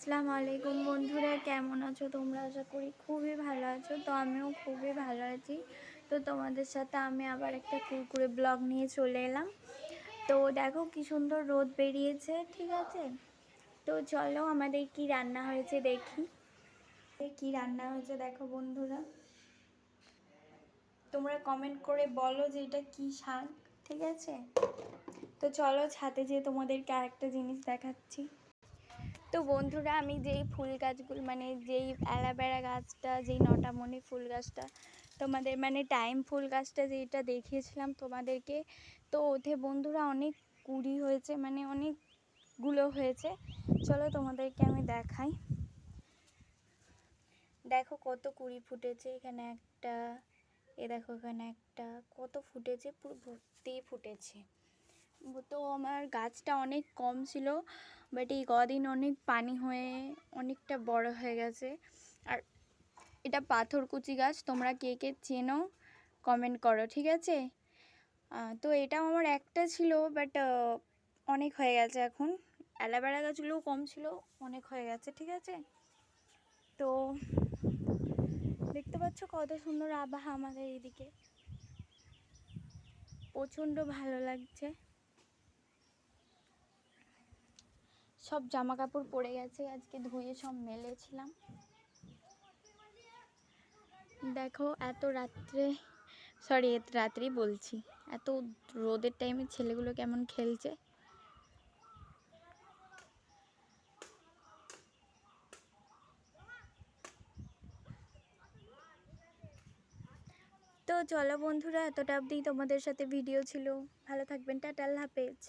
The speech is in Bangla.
আসসালামু আলাইকুম বন্ধুরা, কেমন আছো তোমরা? আশা করি খুবই ভালো আছো। তো আমিও খুবই ভালো আছি। তো তোমাদের সাথে আমি আবার একটা কুরকুরে ব্লগ নিয়ে চলে এলাম। তো দেখো কি সুন্দর রোদ বেরিয়েছে, ঠিক আছে? তো চলো আমাদের কি রান্না হয়েছে দেখি। কি রান্না হয়েছে দেখো বন্ধুরা, তোমরা কমেন্ট করে বলো যে এটা কি শাক, ঠিক আছে? তো চলো ছাদে যেয়ে তোমাদেরকে আরেকটা জিনিস দেখাচ্ছি। তো বন্ধুরা, আমি যেই ফুল গাছগুলো মানে যেই অ্যালোভেরা গাছটা, যেই নটামণি ফুল গাছটা তোমাদের মানে টাইম ফুল গাছটা যেটা দেখিয়েছিলাম তোমাদেরকে, তো ওতে বন্ধুরা অনেক কুড়ি হয়েছে, মানে অনেকগুলো হয়েছে। চলো তোমাদেরকে আমি দেখাই। দেখো কত কুড়ি ফুটেছে, এখানে একটা, এ দেখো এখানে একটা, কত ফুটেছে, পুরো ভর্তি ফুটেছে। তো আমার গাছটা অনেক কম ছিল, বাট এই কদিন অনেক পানি হয়ে অনেকটা বড় হয়ে গেছে। আর এটা পাথরকুচি গাছ, তোমরা কে কে চেনো কমেন্ট করো, ঠিক আছে? তো এটাও আমার একটা ছিল, বাট অনেক হয়ে গেছে এখন। অ্যালোভেরা গাছগুলোও কম ছিল, অনেক হয়ে গেছে, ঠিক আছে? তো দেখতে পাচ্ছ কত সুন্দর আবহাওয়া আমাদের এইদিকে, প্রচণ্ড ভালো লাগছে। সব জামা কাপড় পরে গেছে, আজকে ধুয়ে সব মেলেছিলাম। দেখো এত রাত্রে, সরি রাত্রেই বলছি, এত রোদের টাইমে ছেলেগুলো কেমন খেলছে। তো চলো বন্ধুরা, এতটা অবধি তোমাদের সাথে ভিডিও ছিল। ভালো থাকবেন, টাটা, আল্লাহ হাফেজ।